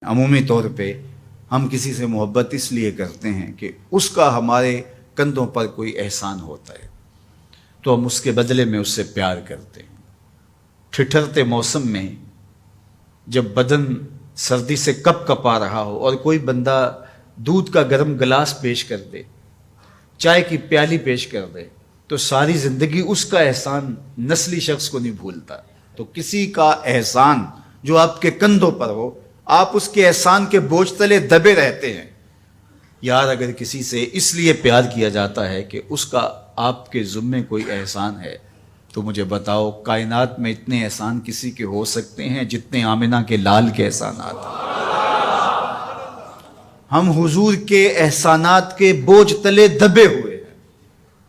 عمومی طور پہ ہم کسی سے محبت اس لیے کرتے ہیں کہ اس کا ہمارے کندھوں پر کوئی احسان ہوتا ہے تو ہم اس کے بدلے میں اس سے پیار کرتے ہیں۔ ٹھٹھرتے موسم میں جب بدن سردی سے کپ کپا رہا ہو اور کوئی بندہ دودھ کا گرم گلاس پیش کر دے، چائے کی پیالی پیش کر دے، تو ساری زندگی اس کا احسان نسلی شخص کو نہیں بھولتا۔ تو کسی کا احسان جو آپ کے کندھوں پر ہو، آپ اس کے احسان کے بوجھ تلے دبے رہتے ہیں۔ یار اگر کسی سے اس لیے پیار کیا جاتا ہے کہ اس کا آپ کے ذمے کوئی احسان ہے، تو مجھے بتاؤ کائنات میں اتنے احسان کسی کے ہو سکتے ہیں جتنے آمنہ کے لال کے احسانات ہیں؟ ہم حضور کے احسانات کے بوجھ تلے دبے ہوئے ہیں۔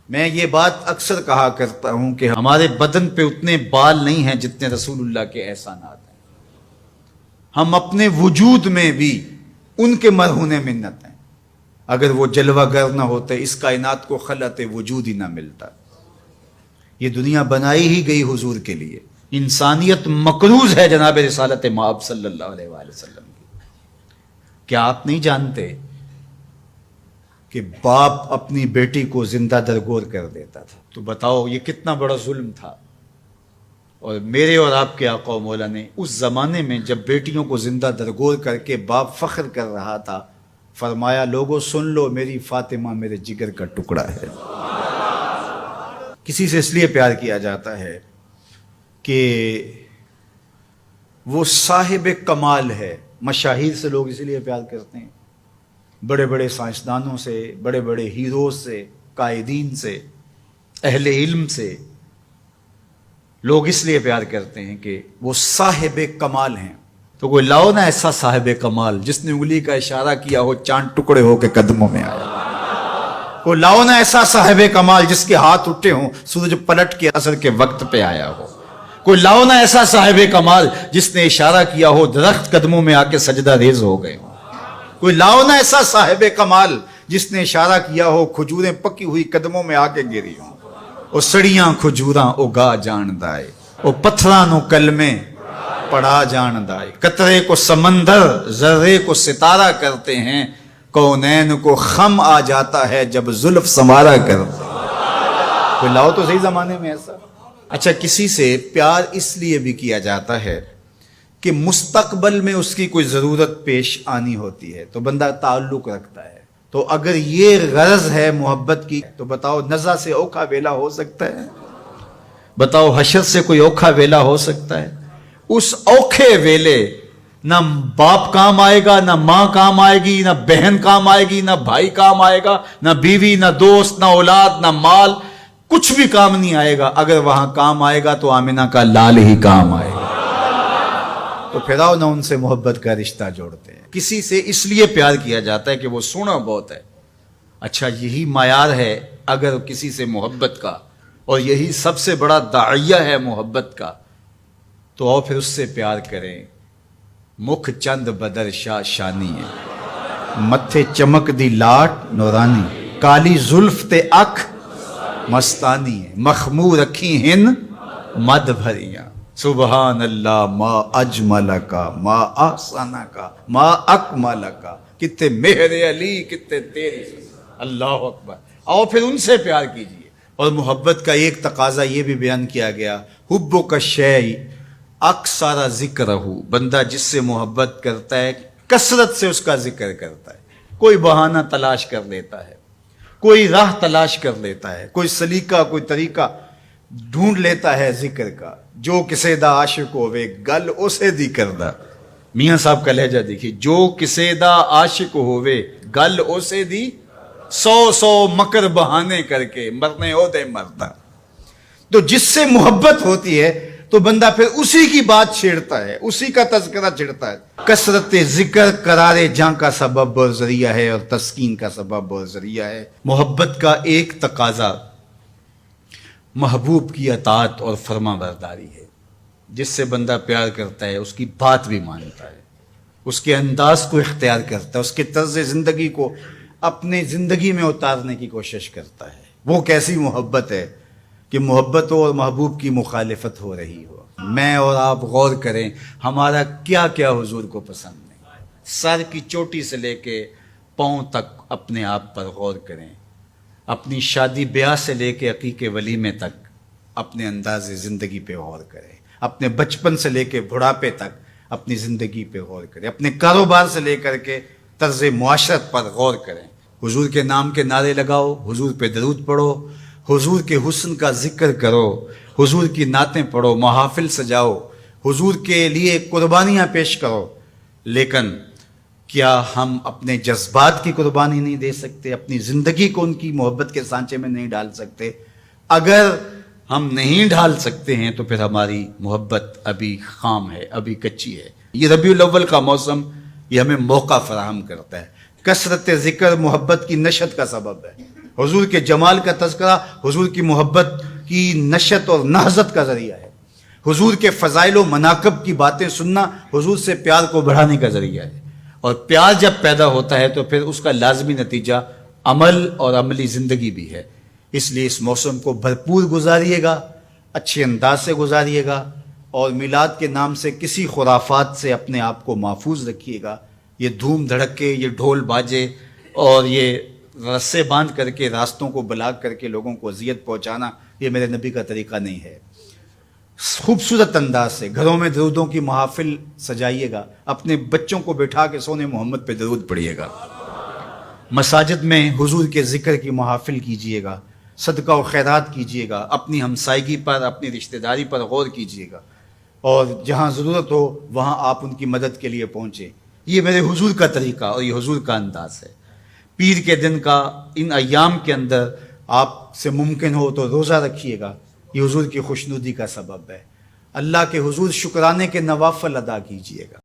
میں یہ بات اکثر کہا کرتا ہوں کہ ہمارے بدن پہ اتنے بال نہیں ہیں جتنے رسول اللہ کے احسانات ہیں۔ ہم اپنے وجود میں بھی ان کے مرہون منت ہیں۔ اگر وہ جلوہ گر نہ ہوتے اس کائنات کو خلعت وجود ہی نہ ملتا۔ یہ دنیا بنائی ہی گئی حضور کے لیے۔ انسانیت مقروض ہے جناب رسالت مآب صلی اللہ علیہ وآلہ وسلم کی۔ کیا آپ نہیں جانتے کہ باپ اپنی بیٹی کو زندہ درگور کر دیتا تھا؟ تو بتاؤ یہ کتنا بڑا ظلم تھا۔ اور میرے اور آپ کے آقا و مولا نے اس زمانے میں جب بیٹیوں کو زندہ درگور کر کے باپ فخر کر رہا تھا، فرمایا لوگوں سن لو، میری فاطمہ میرے جگر کا ٹکڑا ہے۔ کسی سے اس لیے پیار کیا جاتا ہے کہ وہ صاحب کمال ہے۔ مشاہیر سے لوگ اسی لیے پیار کرتے ہیں، بڑے بڑے سائنسدانوں سے، بڑے بڑے ہیروز سے، قائدین سے، اہل علم سے لوگ اس لیے پیار کرتے ہیں کہ وہ صاحب کمال ہیں۔ تو کوئی لاؤ نا ایسا صاحب کمال جس نے انگلی کا اشارہ کیا ہو چاند ٹکڑے ہو کے قدموں میں آیا۔ کوئی لاؤ نا ایسا صاحب کمال جس کے ہاتھ اٹھے ہوں سورج پلٹ کے عصر کے وقت پہ آیا ہو۔ کوئی لاؤ نا ایسا صاحب کمال جس نے اشارہ کیا ہو درخت قدموں میں آ کے سجدہ ریز ہو گئے ہوں۔ کوئی لاؤ نا ایسا صاحب کمال جس نے اشارہ کیا ہو کھجوریں پکی ہوئی قدموں میں آ کے گری ہوں۔ او سڑیاں کھجوراں اگا جان دائے، او پتھراں نو کلمے پڑھا جان دائے، قطرے کو سمندر ذرے کو ستارہ کرتے ہیں، کونین کو خم آ جاتا ہے جب زلف سنوارا کرتے ہیں۔ کوئی لاؤ تو صحیح زمانے میں ایسا۔ اچھا کسی سے پیار اس لیے بھی کیا جاتا ہے کہ مستقبل میں اس کی کوئی ضرورت پیش آنی ہوتی ہے تو بندہ تعلق رکھتا ہے۔ تو اگر یہ غرض ہے محبت کی تو بتاؤ نزع سے اوکھا ویلا ہو سکتا ہے؟ بتاؤ حشر سے کوئی اوکھا ویلا ہو سکتا ہے؟ اس اوکھے ویلے نہ باپ کام آئے گا، نہ ماں کام آئے گی، نہ بہن کام آئے گی، نہ بھائی کام آئے گا، نہ بیوی، نہ دوست، نہ اولاد، نہ مال، کچھ بھی کام نہیں آئے گا۔ اگر وہاں کام آئے گا تو آمنہ کا لال ہی کام آئے گا۔ تو پھر آؤ نہ ان سے محبت کا رشتہ جوڑتے ہیں۔ کسی سے اس لیے پیار کیا جاتا ہے کہ وہ سونا بہت ہے۔ اچھا یہی معیار ہے اگر کسی سے محبت کا، اور یہی سب سے بڑا داعیہ ہے محبت کا، تو آؤ پھر اس سے پیار کریں۔ مکھ چند بدر شاہ شانی ہے، متھے چمک دی لاٹ نورانی، کالی زلف تے اکھ مستانی ہے، مخمور رکھی ہن مد بھریاں، سبحان اللہ ما اجمل کا ما احسن کا ما اکمل کا، کتے مہر علی کتے تیری، اللہ اکبر۔ آؤ پھر ان سے پیار کیجئے۔ اور محبت کا ایک تقاضا یہ بھی بیان کیا گیا، حب کا شیء اکثر ذکر ہو، بندہ جس سے محبت کرتا ہے کثرت سے اس کا ذکر کرتا ہے۔ کوئی بہانہ تلاش کر لیتا ہے، کوئی راہ تلاش کر لیتا ہے، کوئی سلیقہ کوئی طریقہ ڈھونڈ لیتا ہے ذکر کا۔ جو کسے دا عاشق ہوئے گل اسے دی کردہ، میاں صاحب کا لہجہ دیکھیے، جو کسے دا عاشق ہوئے گل اسے دی، سو مکر بہانے کر کے مرنے ہو دے مردہ۔ تو جس سے محبت ہوتی ہے تو بندہ پھر اسی کی بات چھیڑتا ہے، اسی کا تذکرہ چھیڑتا ہے۔ کثرت ذکر قرار جاں کا سبب اور ذریعہ ہے، اور تسکین کا سبب اور ذریعہ ہے۔ محبت کا ایک تقاضا محبوب کی اطاعت اور فرما برداری ہے۔ جس سے بندہ پیار کرتا ہے اس کی بات بھی مانتا ہے، اس کے انداز کو اختیار کرتا ہے، اس کے طرز زندگی کو اپنے زندگی میں اتارنے کی کوشش کرتا ہے۔ وہ کیسی محبت ہے کہ محبت ہو اور محبوب کی مخالفت ہو رہی ہو۔ میں اور آپ غور کریں ہمارا کیا کیا حضور کو پسند نہیں۔ سر کی چوٹی سے لے کے پاؤں تک اپنے آپ پر غور کریں. اپنی شادی بیاہ سے لے کے عقیقے ولیمے تک اپنے انداز زندگی پہ غور کریں. اپنے بچپن سے لے کے بڑھاپے تک اپنی زندگی پہ غور کریں. اپنے کاروبار سے لے کر کے طرز معاشرت پر غور کریں. حضور کے نام کے نعرے لگاؤ، حضور پہ درود پڑھو، حضور کے حسن کا ذکر کرو، حضور کی نعتیں پڑھو، محافل سجاؤ، حضور کے لیے قربانیاں پیش کرو. لیکن کیا ہم اپنے جذبات کی قربانی نہیں دے سکتے؟ اپنی زندگی کو ان کی محبت کے سانچے میں نہیں ڈال سکتے؟ اگر ہم نہیں ڈال سکتے ہیں تو پھر ہماری محبت ابھی خام ہے، ابھی کچی ہے. یہ ربیع الاول کا موسم یہ ہمیں موقع فراہم کرتا ہے. کثرت ذکر محبت کی نشت کا سبب ہے. حضور کے جمال کا تذکرہ حضور کی محبت کی نشت اور نہضت کا ذریعہ ہے. حضور کے فضائل و مناقب کی باتیں سننا حضور سے پیار کو بڑھانے کا ذریعہ ہے. اور پیار جب پیدا ہوتا ہے تو پھر اس کا لازمی نتیجہ عمل اور عملی زندگی بھی ہے. اس لیے اس موسم کو بھرپور گزاریے گا، اچھے انداز سے گزاریے گا، اور میلاد کے نام سے کسی خرافات سے اپنے آپ کو محفوظ رکھیے گا. یہ دھوم دھڑکے، یہ ڈھول باجے اور یہ رسے باندھ کر کے راستوں کو بلاک کر کے لوگوں کو اذیت پہنچانا، یہ میرے نبی کا طریقہ نہیں ہے. خوبصورت انداز سے گھروں میں درودوں کی محافل سجائیے گا. اپنے بچوں کو بٹھا کے سونے محمد پہ درود پڑھیے گا. مساجد میں حضور کے ذکر کی محافل کیجیے گا. صدقہ و خیرات کیجیے گا. اپنی ہمسائیگی پر، اپنی رشتہ داری پر غور کیجیے گا، اور جہاں ضرورت ہو وہاں آپ ان کی مدد کے لیے پہنچیں. یہ میرے حضور کا طریقہ اور یہ حضور کا انداز ہے. پیر کے دن کا ان ایام کے اندر آپ سے ممکن ہو تو روزہ رکھیے گا. یہ حضور کی خوشنودی کا سبب ہے. اللہ کے حضور شکرانے کے نوافل ادا کیجیے گا.